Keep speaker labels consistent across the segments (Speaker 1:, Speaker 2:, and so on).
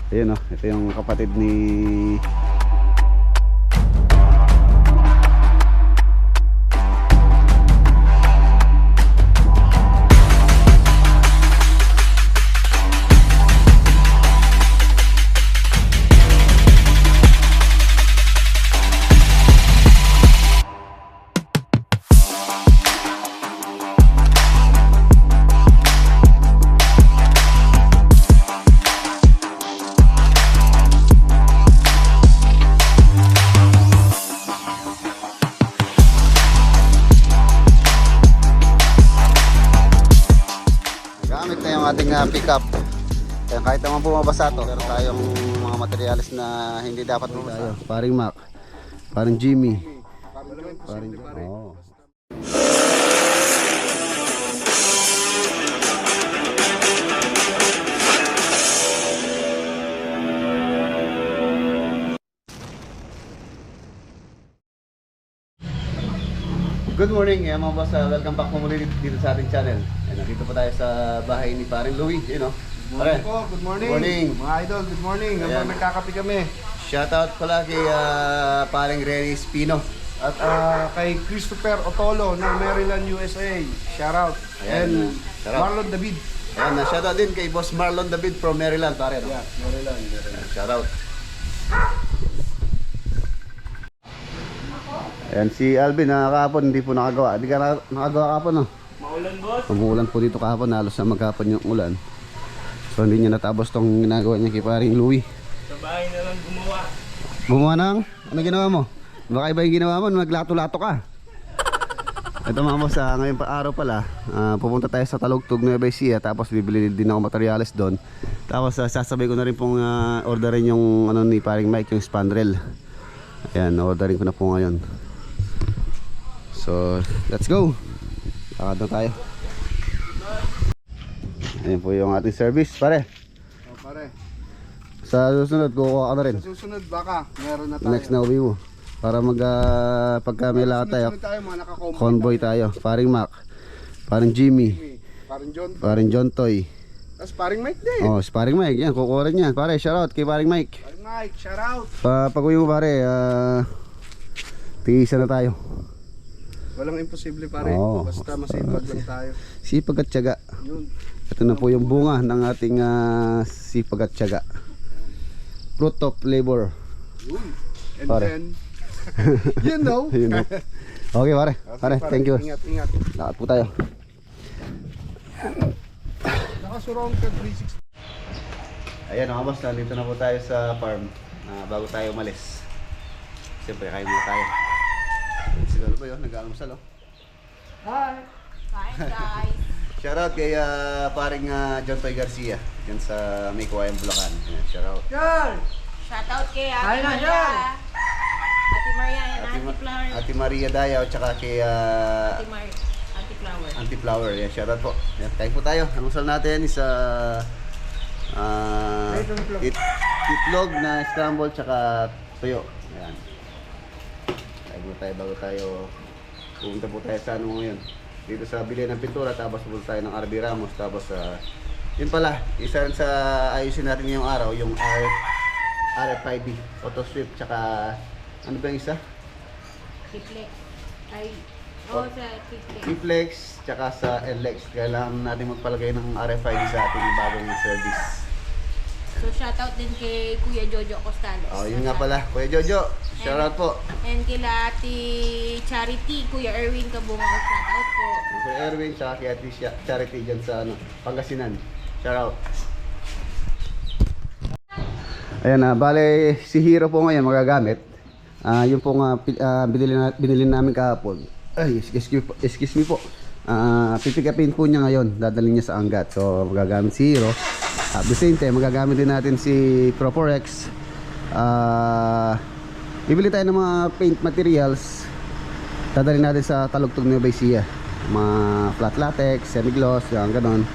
Speaker 1: Ayun oh, ito yung kapatid ni ating pick-up. Kaya kahit naman bumabasa to, meron tayong mga materyales na hindi dapat bumabasa. Paring Mac, paring Jimmy, paring oh. Good morning mga boss, welcome back po muli dito sa ating channel. Nandito po tayo sa bahay ni Paring Louie, you know.
Speaker 2: Good morning po, good morning.
Speaker 1: Good morning.
Speaker 2: Mga idol, good morning. Habang nagkakape kami.
Speaker 1: Shoutout pala kay Paring Renny Espino.
Speaker 2: At kay Christopher Otolo ng Maryland, USA. Shoutout. And
Speaker 1: shoutout.
Speaker 2: Marlon David.
Speaker 1: Ayan, shoutout din kay Boss Marlon David from Maryland, pare. No?
Speaker 2: Yeah, Maryland.
Speaker 1: Shoutout. Ayan, si Alvin kahapon hindi po nakagawa. Hindi ka nakagawa kahapon, no?
Speaker 2: Maulan, boss.
Speaker 1: Umuulan po dito kahapon, halos na maghapon yung ulan. So hindi niya natapos tong ginagawa niya kay Paring Louie.
Speaker 2: Sa bahay na lang gumawa.
Speaker 1: Gumawa ng? Ano ginawa mo? Baka iba yung ginawa mo, naglato-lato ka. Ito mga boss, ngayon pa araw pala, pupunta tayo sa Talugtog, Nueva Ecija. Tapos bibili din ako materials doon. Tapos sasabay ko na rin pong orderin yung ano ni Paring Mike, yung spandrel. Ayan, orderin ko na po ngayon. So, let's go. Lakad na tayo. Ayan po yung ating service, pare.
Speaker 2: Oh, pare.
Speaker 1: Sa susunod, kukuha ka na rin.
Speaker 2: Sa susunod baka, meron na tayo.
Speaker 1: Next na uwi mo. Para pagka may lakad tayo,
Speaker 2: tayo mga naka-convoy
Speaker 1: convoy tayo. Paring Mac, paring Jimmy,
Speaker 2: Paring John.
Speaker 1: paring John Toy.
Speaker 2: Tapos paring Mike din.
Speaker 1: Oh, si Paring Mike, yan, kukuha rin yan. Pare, shoutout kay Paring Mike.
Speaker 2: Paring Mike, shoutout.
Speaker 1: Pag-uwi mo pare, tiisan na tayo.
Speaker 2: Walang imposible pare.
Speaker 1: Oo.
Speaker 2: Basta masipag lang tayo.
Speaker 1: Sipag at tiyaga.
Speaker 2: Yun.
Speaker 1: Ito na po yung bunga ng ating sipag at tiyaga. Fruit of labor.
Speaker 2: Yun. And
Speaker 1: Pare.
Speaker 2: then, you know.
Speaker 1: You know. Okay pare, pare, thank you.
Speaker 2: Ingat, ingat.
Speaker 1: Lakad po tayo.
Speaker 2: Nakasurong ka 360.
Speaker 1: Ayan mga boss, nandito na po tayo sa farm bago tayo umalis. Siyempre, kain muna tayo. Siguro ba yun? Nag-aalmusal oh.
Speaker 2: Hi.
Speaker 3: Hi guys.
Speaker 1: Shoutout kay paring John Toy Garcia dyan sa May Kuwayan, Bulacan. Ayan, shoutout.
Speaker 2: Yan.
Speaker 3: Shoutout kay
Speaker 2: Hi
Speaker 3: Ate
Speaker 2: na,
Speaker 3: Maria.
Speaker 2: John.
Speaker 3: Ate Maria and Ate Flower.
Speaker 1: Ate Maria Dayaw, tsaka kay
Speaker 3: Ate Flower.
Speaker 1: Auntie Flower. Ayan, shoutout po. Ayan, kain po tayo. Ang usal natin is itlog na scramble tsaka tuyo. Ayan. Bago tayo pumunta po tayo sa ano ngayon dito sa bilihan ng pintura, tapos pupunta tayo ng RB Ramos, tapos yun pala, isa rin sa ayusin natin ngayong araw yung RFID auto sweep, tsaka ano ba yung isa?
Speaker 3: Kiplex. Ay, sa Kiplex.
Speaker 1: Kiplex, tsaka sa LX. Kailangan natin magpalagay ng RFID sa ating bagong service.
Speaker 3: So shoutout din kay Kuya Jojo Costales.
Speaker 1: Oh, yun nga pala, Kuya Jojo, shoutout po.
Speaker 3: And kila Ate Charity, Kuya Erwin Kabungaw, shoutout po.
Speaker 1: Kuya Erwin, tsaka kay Ate Charity dyan sa Pangasinan. Shoutout. Ayan na, bale si Hero po ngayon magagamit. Yung pong binili namin kahapon. Ay, excuse me po. Pipikapin po niya ngayon, dadalhin niya sa Angat. So magagamit si Hero. At the same time, magagamit din natin si Proporex. Bibili tayo ng mga paint materials. Dadalhin natin sa Talugtog, Nueva Ecija. Mga flat latex, semi-gloss, yung ganon.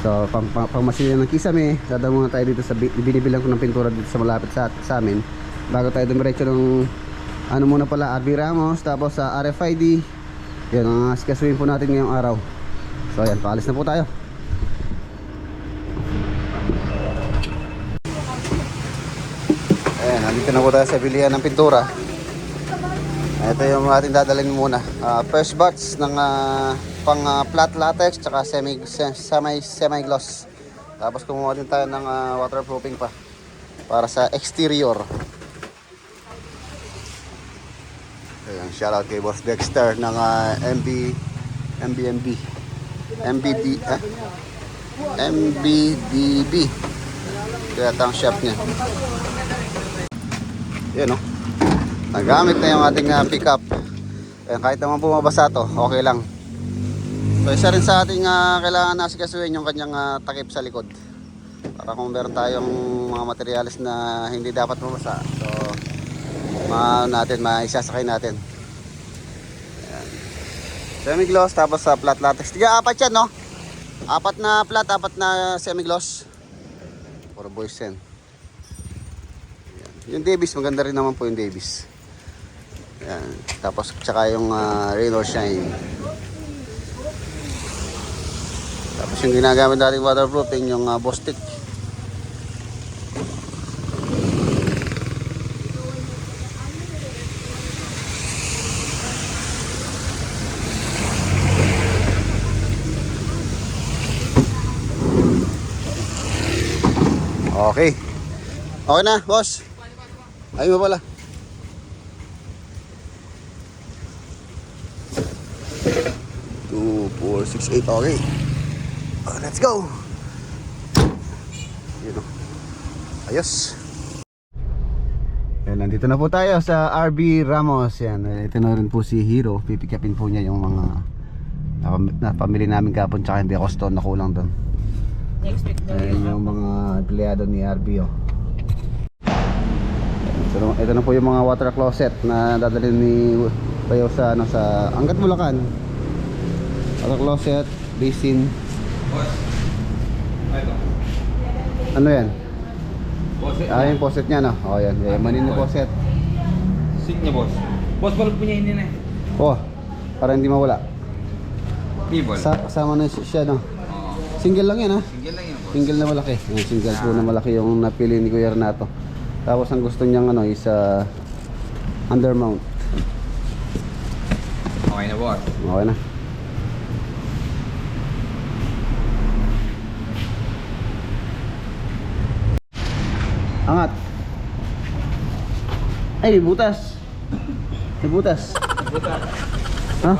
Speaker 1: So pang masila ng kisame, dadalhin muna tayo dito sa binibilang ko ng pintura dito sa malapit sa amin. bago tayo dumiretso ng ano muna pala, RB Ramos, tapos sa RFID. Yan ang asikasuhin po natin ngayong araw. So ayan, paalis na po tayo. Ayan, nandito na po tayo sa bilihan ng pintura. Ito yung ating dadalhin muna. First batch ng pang flat latex tsaka semi gloss. Tapos kumuha din tayo ng waterproofing pa para sa exterior. Ayan, shoutout kay Boss Dexter ng MBDB. Kaya ito ang shop niya. Yan o. Nagamit na yung ating pickup. Ayan, kahit naman bumabasa to, okay lang. So isa rin sa ating kailangan nasikasuhin yung kanyang takip sa likod. Para kung meron tayong mga materyales na hindi dapat mabasa. So maisasakay natin. Ayan. Semi-gloss tapos sa flat latex. Tiga apat yan, no? Apat na flat, apat na semi-gloss. Puro boys yan. Ayan. Yung Davis, maganda rin naman po yung Davis. Ayan. Tapos tsaka yung rain or shine. Tapos yung ginagamit nating waterproofing, yung Bostik. Okay. Okay na, boss. Ayun mo pala. Two, 4, 6, 8. Okay. Let's go. Yun o. Ayos. Yan, nandito na po tayo sa RB Ramos. Yan, ito na rin po si Hero. Pipikapin po niya yung mga napamili namin kapon, tsaka hindi ako stone na kulang doon. Ayan yung mga empleyado ni RB. Ito na po yung mga water closet na dadalhin ni Bayo sa Angat Bulacan. Water closet, basin. Ano yan? Yung poset niya, no? O yan, manin yung poset.
Speaker 4: Sink niya, boss. Boss, balot po niya hindi na.
Speaker 1: Oh, para hindi mawala.
Speaker 4: Bibol.
Speaker 1: Kasama na siya, no? Single lang yan, ha?
Speaker 4: Single lang yan, boss.
Speaker 1: Single na malaki. Yung single po na malaki yung napili ni Kuya Renato. Tapos ang gusto niyang is undermount.
Speaker 4: Okay na, boss.
Speaker 1: Okay na. Angat. Ay, may butas. May butas. Ha?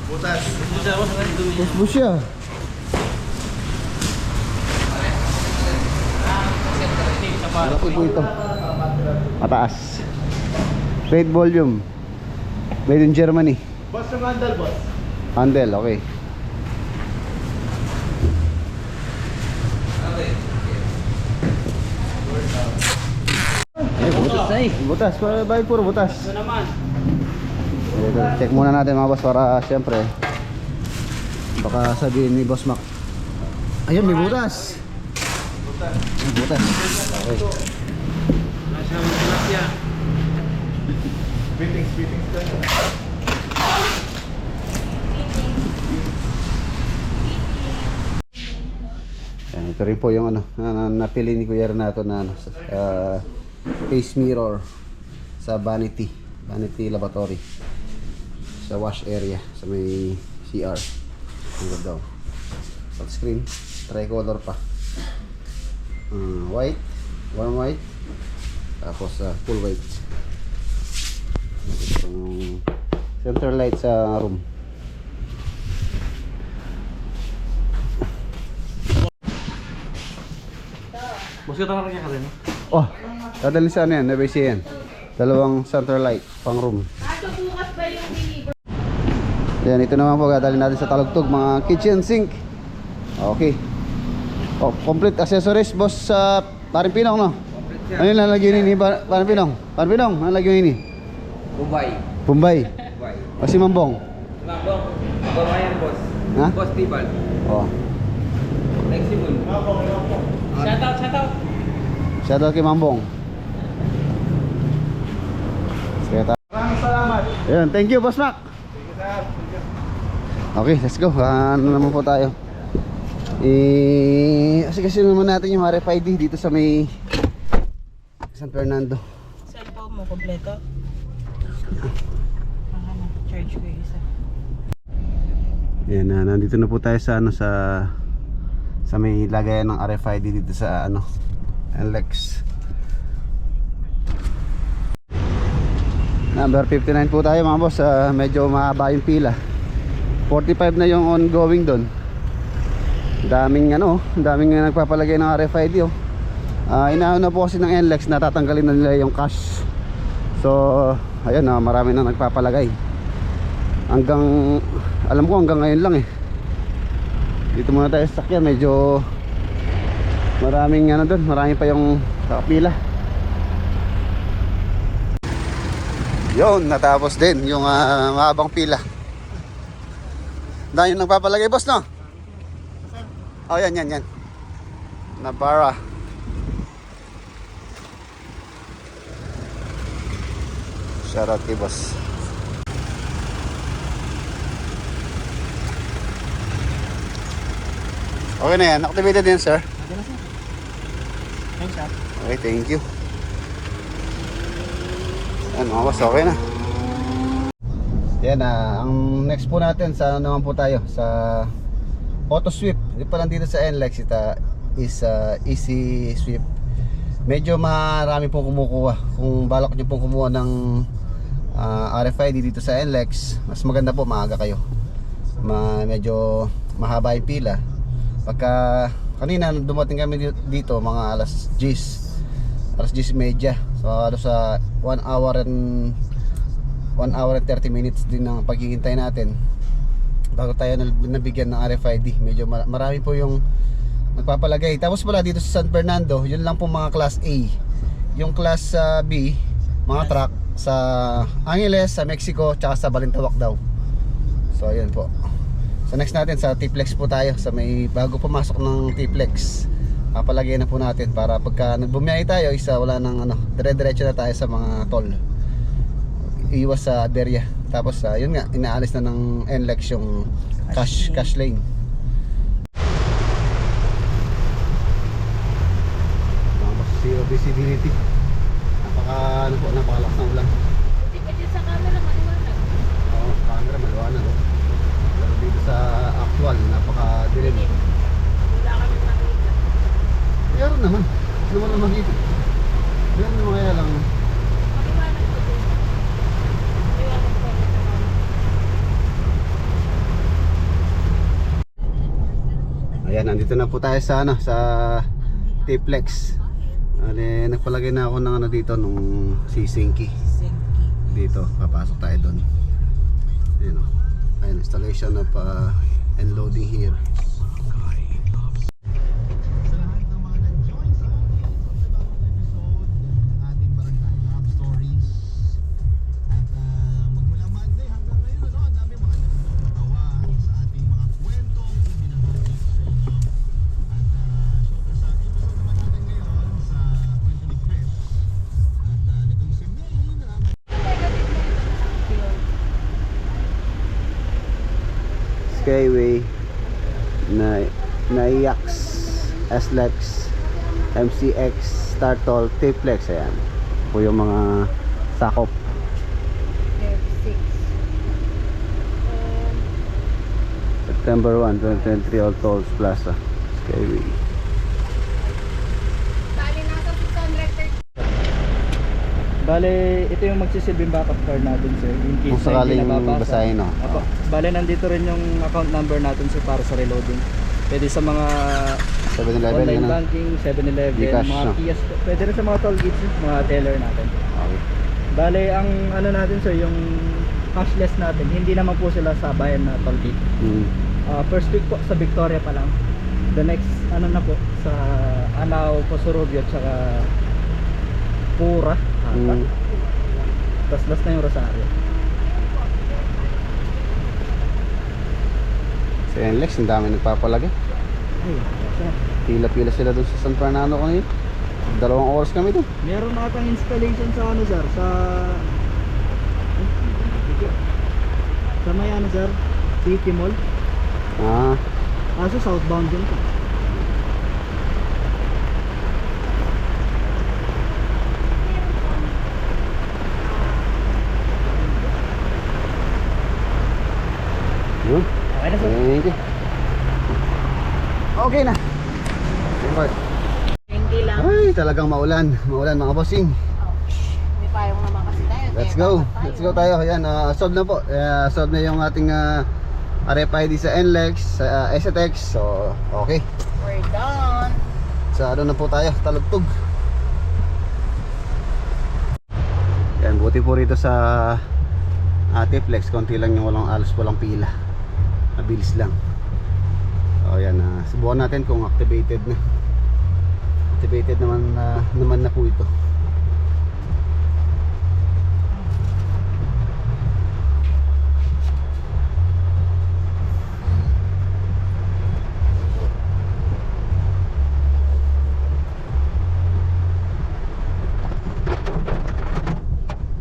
Speaker 4: Butas.
Speaker 1: Bus siya. Malaki po ito. Mataas. Great volume. Made in Germany.
Speaker 2: Boss, yung handle, boss.
Speaker 1: Handle, okay. Butas, bakit puro butas?
Speaker 2: Ito naman.
Speaker 1: Ito, check muna natin mga boss para siyempre baka sabihin ni Boss Mac, ayun may butas. May butas. Okay.
Speaker 2: Nasa tilapia. Fittings ka.
Speaker 1: Yan, ito rin po yung napili ni Kuya Renato na face mirror sa vanity lavatory sa wash area sa may CR. Ang ganda daw. Touchscreen, tricolor pa. White, warm white, tapos full white. Itong center light sa room.
Speaker 4: Boss, ka talaga ka rin.
Speaker 1: Oh, dadalhin sa ano yan, nabisi yan. Dalawang center light, pang room.
Speaker 3: bukas ba yung deliver?
Speaker 1: Yan, ito naman po dadalhin natin sa talugtog, mga kitchen sink. Okay. Oh, complete accessories, boss, sa Paring Pinong, no? Ano yung lalagyan ini, Paring Pinong? Paring Pinong, ano lalagyan ini?
Speaker 4: Bombay.
Speaker 1: Bombay.
Speaker 4: Bombay.
Speaker 1: O si Mambong?
Speaker 4: Mambong. Babayan, boss.
Speaker 1: Ha?
Speaker 4: Boss Tibal.
Speaker 1: Oh.
Speaker 4: Next moon. Shout out.
Speaker 1: Shoutout kay Mambong. Ayun, thank you, Boss Mac. Okay, let's go. Ano naman po tayo? Kasi naman natin yung RFID dito sa may San Fernando.
Speaker 5: Cellphone mo, kompleto? Charge ko yung isa.
Speaker 1: Yan, nandito na po tayo sa ano sa may lagayan ng RFID dito sa ano NLEX. Number 59 po tayo mga boss. Medyo mahaba yung pila. 45 na yung ongoing doon. Daming nagpapalagay ng RFID oh. Inaano na po kasi ng NLEX, natatanggalin na nila yung cash. So ayun, marami na nagpapalagay. Alam ko hanggang ngayon lang eh. Dito muna tayo sa sakyan, medyo maraming doon, marami pa yung kapila. Yun, natapos din yung mahabang pila. Dahil yung nagpapalagay, boss, no? Oh, yan. Nabara. Shoutout kay boss. Okay na yan. Activated din, sir.
Speaker 5: Thanks, sir.
Speaker 1: Okay, thank you. Yan mga boss, okay na. Yan, ang next po natin sa ano naman po tayo sa auto sweep. Hindi pa lang dito sa NLEX is easy sweep. Medyo marami pong kumukuha. Kung balak nyo pong kumuha ng RFID dito sa NLEX, mas maganda po maaga kayo. Medyo mahaba yung pila. Pagka kanina dumating kami dito mga alas 10:30. So sa 1 hour and 30 minutes din ng paghihintay natin bago tayo nabigyan ng RFID. Medyo marami po yung nagpapalagay. Tapos pala dito sa San Fernando, yun lang po mga class A. Yung class B, mga truck sa Angeles, sa Mexico, tsaka sa Balintawak daw. So ayun po. So next natin sa T-Flex po tayo, sa may bago pumasok ng T-Flex. Papalagay na po natin para pagka nagbumiyahe tayo, wala nang dire-diretso na tayo sa mga toll. Iwas sa aberya. Tapos yun nga, inaalis na ng NLEX yung cash lane. Zero visibility. Napakalakas ng ulan.
Speaker 3: Hindi pa dyan sa camera maliwanag.
Speaker 1: Oo, sa camera maliwanag oh. Pero dito sa actual, napakadilim.
Speaker 3: Wala kami makita.
Speaker 1: Meron naman. Ano naman na makita? Meron naman kaya lang.
Speaker 3: Maliwanag ko din. Maliwanag ko din.
Speaker 1: Ayan, nandito na po tayo sa sa T-Flex. Nagpalagay na ako ng dito nung Sisinki. Dito, papasok tayo doon. Ayan o. Ayan, installation of and loading here. Skyway, Nayax, SLEX, MCX, Startol, T-Flex. Ayan po yung mga sakop.
Speaker 3: F6.
Speaker 1: September 1, 2023, all tolls plaza, Skyway.
Speaker 3: Bali nasa 630.
Speaker 5: Bale, ito yung magsisilbing backup card natin, sir. In case
Speaker 1: Kung sakaling
Speaker 5: na hindi nababasa.
Speaker 1: basahin, no?
Speaker 5: Opo. Bale, nandito rin yung account number natin, sir, para sa reloading. Pwede sa mga
Speaker 1: 7-Eleven,
Speaker 5: online
Speaker 1: ganun.
Speaker 5: banking, 7-Eleven,
Speaker 1: Gcash,
Speaker 5: mga
Speaker 1: no?
Speaker 5: kiosk. Pwede rin sa mga toll gates, mga teller natin.
Speaker 1: Okay.
Speaker 5: Bale, ang ano natin, sir, yung cashless natin, hindi naman po sila sa bayan na toll gate. First week po sa Victoria pa lang. The next ano na po sa Anao, Posurubio, tsaka Pura. Tapos last na yung Rosario.
Speaker 1: Sa NLEX, ang dami nagpapalagay.
Speaker 5: Ay, sir.
Speaker 1: Pila-pila sila doon sa San Fernando kanina. 2 oras kami doon.
Speaker 5: Meron na atang installation sa ano, sir, sa Sa may ano sir, City Mall.
Speaker 1: Ah,
Speaker 5: Kaso southbound yun po.
Speaker 1: yun.
Speaker 5: Okay na sir.
Speaker 1: Thank you. Okay na. Import.
Speaker 3: Hindi lang.
Speaker 1: Ay, talagang maulan. Maulan mga bossing.
Speaker 3: May payong naman kasi tayo.
Speaker 1: Let's
Speaker 3: kaya
Speaker 1: go.
Speaker 3: dapat tayo.
Speaker 1: Let's go tayo. Ayan, solve na po. Solve na yung ating RFID sa NLEX, sa STX. So, okay.
Speaker 3: We're done.
Speaker 1: Sa ano na po tayo, talugtog. Yan, buti po rito sa Tiplex, konti lang yung walang pila. Mabilis lang. So yan, subukan natin kung activated na. Activated naman na po ito.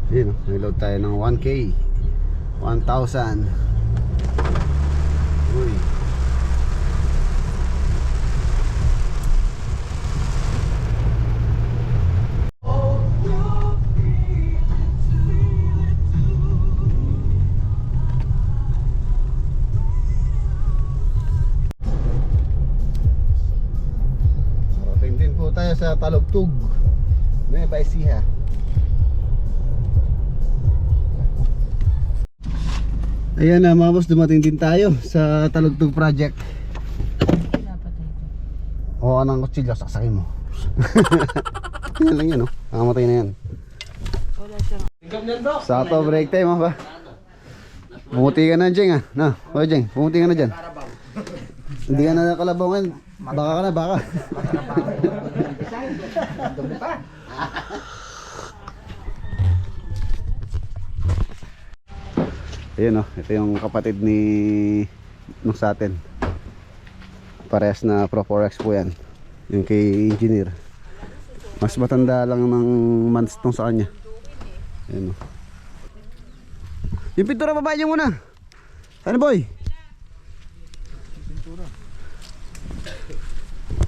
Speaker 1: Yun, reload tayo ng 1K 1,000. Uy. Parating din po tayo sa Talugtog, Nueva Ecija. Ayan na mga boss, dumating din tayo sa Talugtog Project. O anong kutsilyo, saksakin mo. Yan lang yan, oh. Nakamatay na yan. Sakto break time, ba? Bumuti ka na, Jeng, ah. Na, o Jeng, bumuti ka na dyan. Hindi ka na kalabangan. Baka ka na, baka. Ayun, oh, ito yung kapatid ni nung sa atin. Parehas na Pro 4X po yan. Yung kay engineer. Mas matanda lang ng months tong sa kanya. Ayun, oh. Yung pintura baba niyo muna. Ano boy?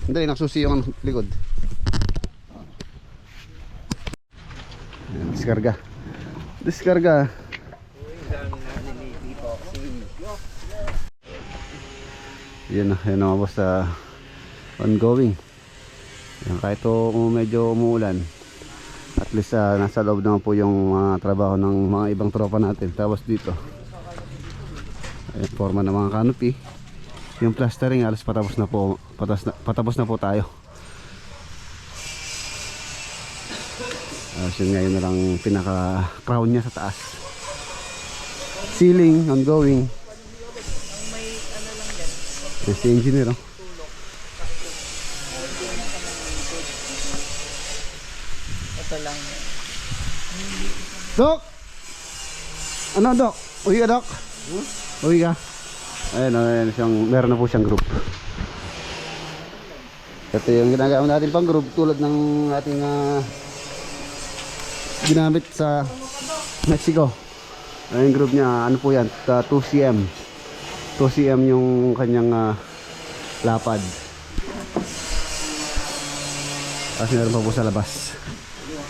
Speaker 1: Hindi, naksusi yung likod. Ayan, diskarga. Diskarga. Yan na boss, ongoing. Yan, kahit medyo umuulan, at least nasa loob naman po yung trabaho ng mga ibang tropa natin. Tapos dito forma ng mga canopy, yung plastering alas patapos na po tayo. Yun ngayon na lang pinaka crown niya sa taas. Ceiling ongoing. Si engineer, oh.
Speaker 5: Ito lang.
Speaker 1: Dok! Ano, Dok? Uwi ka, Dok? Uwi ka? Ayun, meron na po siyang group. Ito yung ginagawa natin pang group, tulad ng ating ginamit sa Mexico. Yung group niya, ano po yan, 2cm. 2cm yung kanyang lapad. Tapos meron pa po sa labas.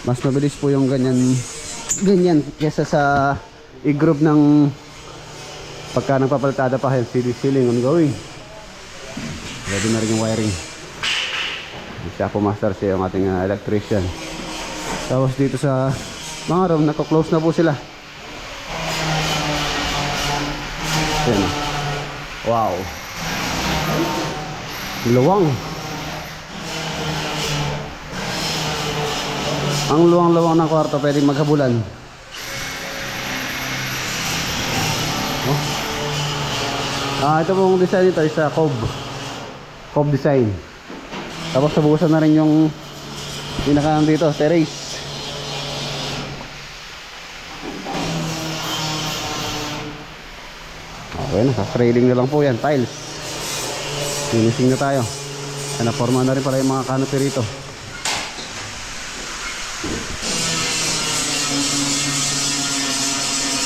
Speaker 1: Mas mabilis po yung ganyan kesa sa i-group ng pagka nagpapalitada pa yung ceiling ongoing. Ready na rin yung wiring. Siya po master, siya yung ating electrician. Tapos dito sa mga room, nako-close na po sila. Ayan, wow, luwang. Ang luwang-luwang ng kwarto, pwedeng maghabulan. Ito pong design nito is Cobb design. Tapos nabuhusan na rin yung pinaka dito, terrace. Okay na, sa-trailing na lang po yan, tiles. Finishing na tayo. Naporma na rin pala yung mga canopy rito.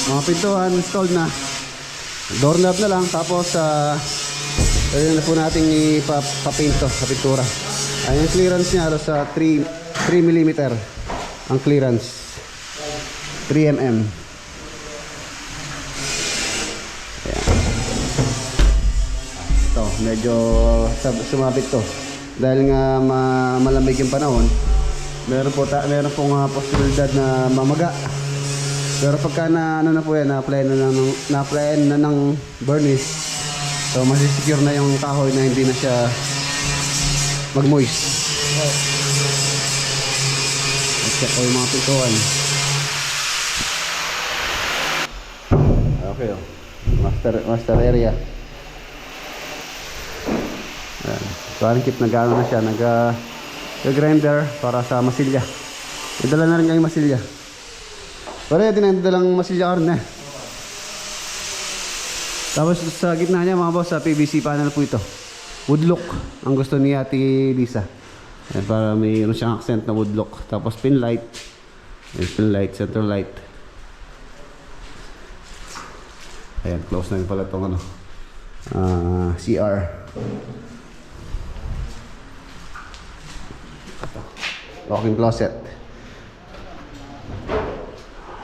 Speaker 1: Mga pintuan installed na. Doorknob na lang, tapos ayun na po natin ipapapaint to sa pintura. Ayun yung clearance niya halos sa 3 mm ang clearance. 3 mm. Ayan. Ito, medyo sumabit to. Dahil nga malamig yung panahon, meron pong posibilidad na mamaga. Pero pagka ano na po yan, na-apply na ng burnish, so masisecure na yung kahoy na hindi na siya mag-moist. Check ko yung mga pintuan. Okay, oh. Master area. Ayan. Parang kit nag-ano na siya, nag-grinder para sa masilya. Idala na rin kayong masilya. Pero din ang dalang masilya karne. Tapos sa gitna niya mga boss, sa PVC panel po ito. Woodlook ang gusto ni Ate Lisa. Ayan, para may siyang accent na woodlook. Tapos pin light. Ayan, pin light, center light. Ayan, close na rin pala itong ano, CR. Ito, walk-in closet.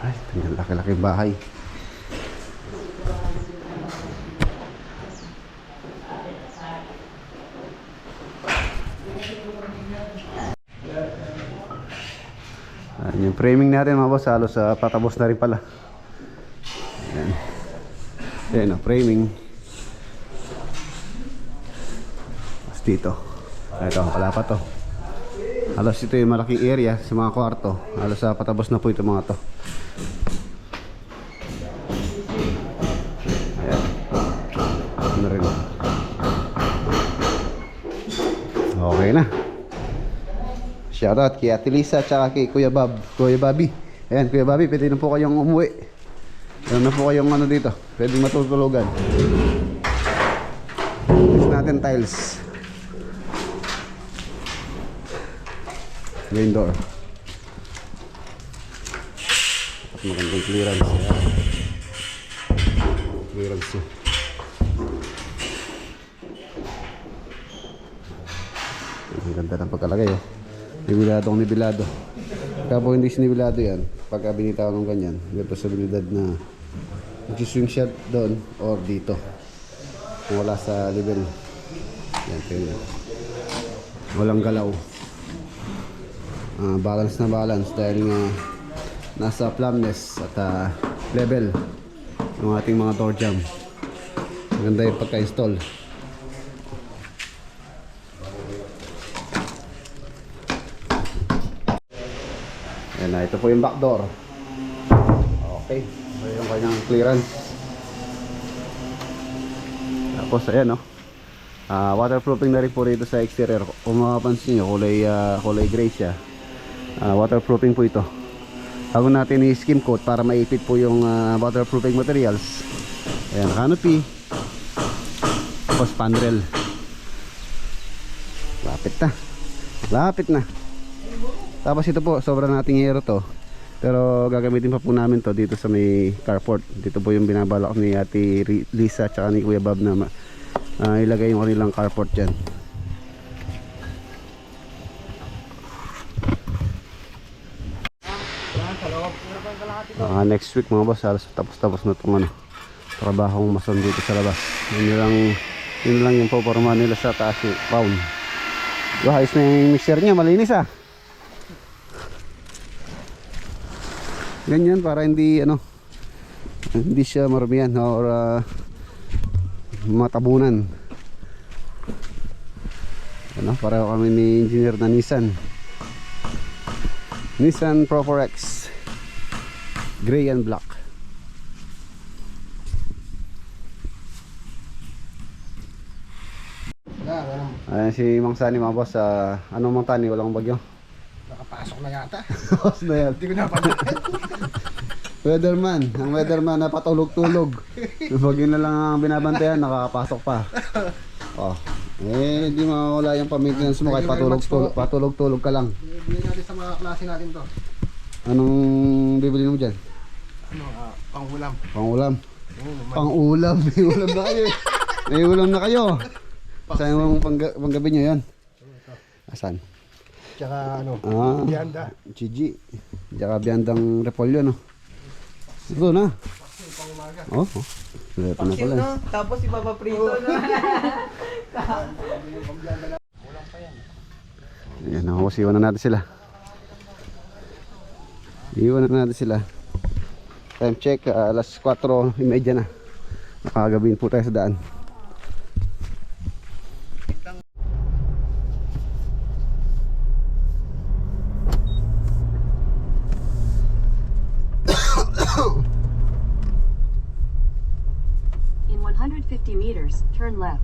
Speaker 1: Ay, tingnan, laki-laki bahay. Yung framing natin mga boss, halos patapos na rin pala. Ayan. Ayan o, framing. Tapos dito. Ito, wala pa to. Halos ito yung malaking area sa mga kwarto. Halos patapos na po ito mga to. Ayan. Ano rin. Okay na. Shoutout kay Ate Lisa at kay Kuya Bobby. Ayan, Kuya Bobby, pwede na po kayong umuwi. Ayan na po kayong ano dito. Pwede matutulugan. Gusto natin tiles. Main door. At magandang clearance. Ayan. Clearance niya. Ang ganda ng pagkalagay oh. Nibiladong nibilado. Kaya po hindi sinibilado yan, pagka binitawan ng ganyan, may posibilidad na mag-swing shot doon or dito kung wala sa level. Yan, kaya walang galaw. Balance na balance dahil nga nasa plumbness at level ng ating mga door jamb. Maganda yung pagka-install. Ayan na, ito po yung back door. Okay, ito yung kanyang clearance. Tapos ayan o, waterproofing na rin po rito sa exterior. Kung makapansin nyo, kulay gray siya. Waterproofing po ito. Bago natin i-skim coat para maipit po yung waterproofing materials. Ayan, canopy. Tapos spandrel. Lapit na. Lapit na. Tapos ito po, sobrang nating hero to. Pero gagamitin pa po namin to dito sa may carport. Dito po yung binabalak ni Ate Lisa at ni Kuya Bob na ilagay yung kanilang carport dyan. Next week mga boss, halos tapos na itong trabahong mason dito sa labas. Yun lang yung poporma nila sa taas yung round. Ayos na yung mixer niya, malinis ah. Ganyan para hindi siya maramihan or matabunan. Para kami ni engineer na Nissan Pro 4X gray and black. Ayan si Mang Sani mga boss. Anong Mang Tani? Walang bagyo?
Speaker 2: Nakapasok na yata.
Speaker 1: Tapos na yan.
Speaker 2: Hindi ko napanood.
Speaker 1: Weatherman. Ang weatherman na patulog-tulog. Bagyo na lang ang binabantayan, nakakapasok pa. Oh. Hindi mawala yung pa-maintenance mo kahit patulog-tulog ka lang.
Speaker 2: Bili natin sa mga klase natin to.
Speaker 1: Anong bibili mo dyan?
Speaker 2: Pangulam.
Speaker 1: Pangulam. Pang ulam. May ulam na kayo. May ulam na kayo. Saan mo panggabi nyo yan? Asan?
Speaker 2: Tsaka ano,
Speaker 1: Ah,
Speaker 2: vianda.
Speaker 1: Gigi. Tsaka biyandang repolyo, no? Ito na. Oh, oh. Ito na pala.
Speaker 5: Tapos ipapaprito na.
Speaker 1: Ayan, nakakasiwan na natin sila. Iwan na natin sila. Time check, alas 4:30 na. Nakagabihin po tayo sa daan.
Speaker 6: In 150 meters, turn left.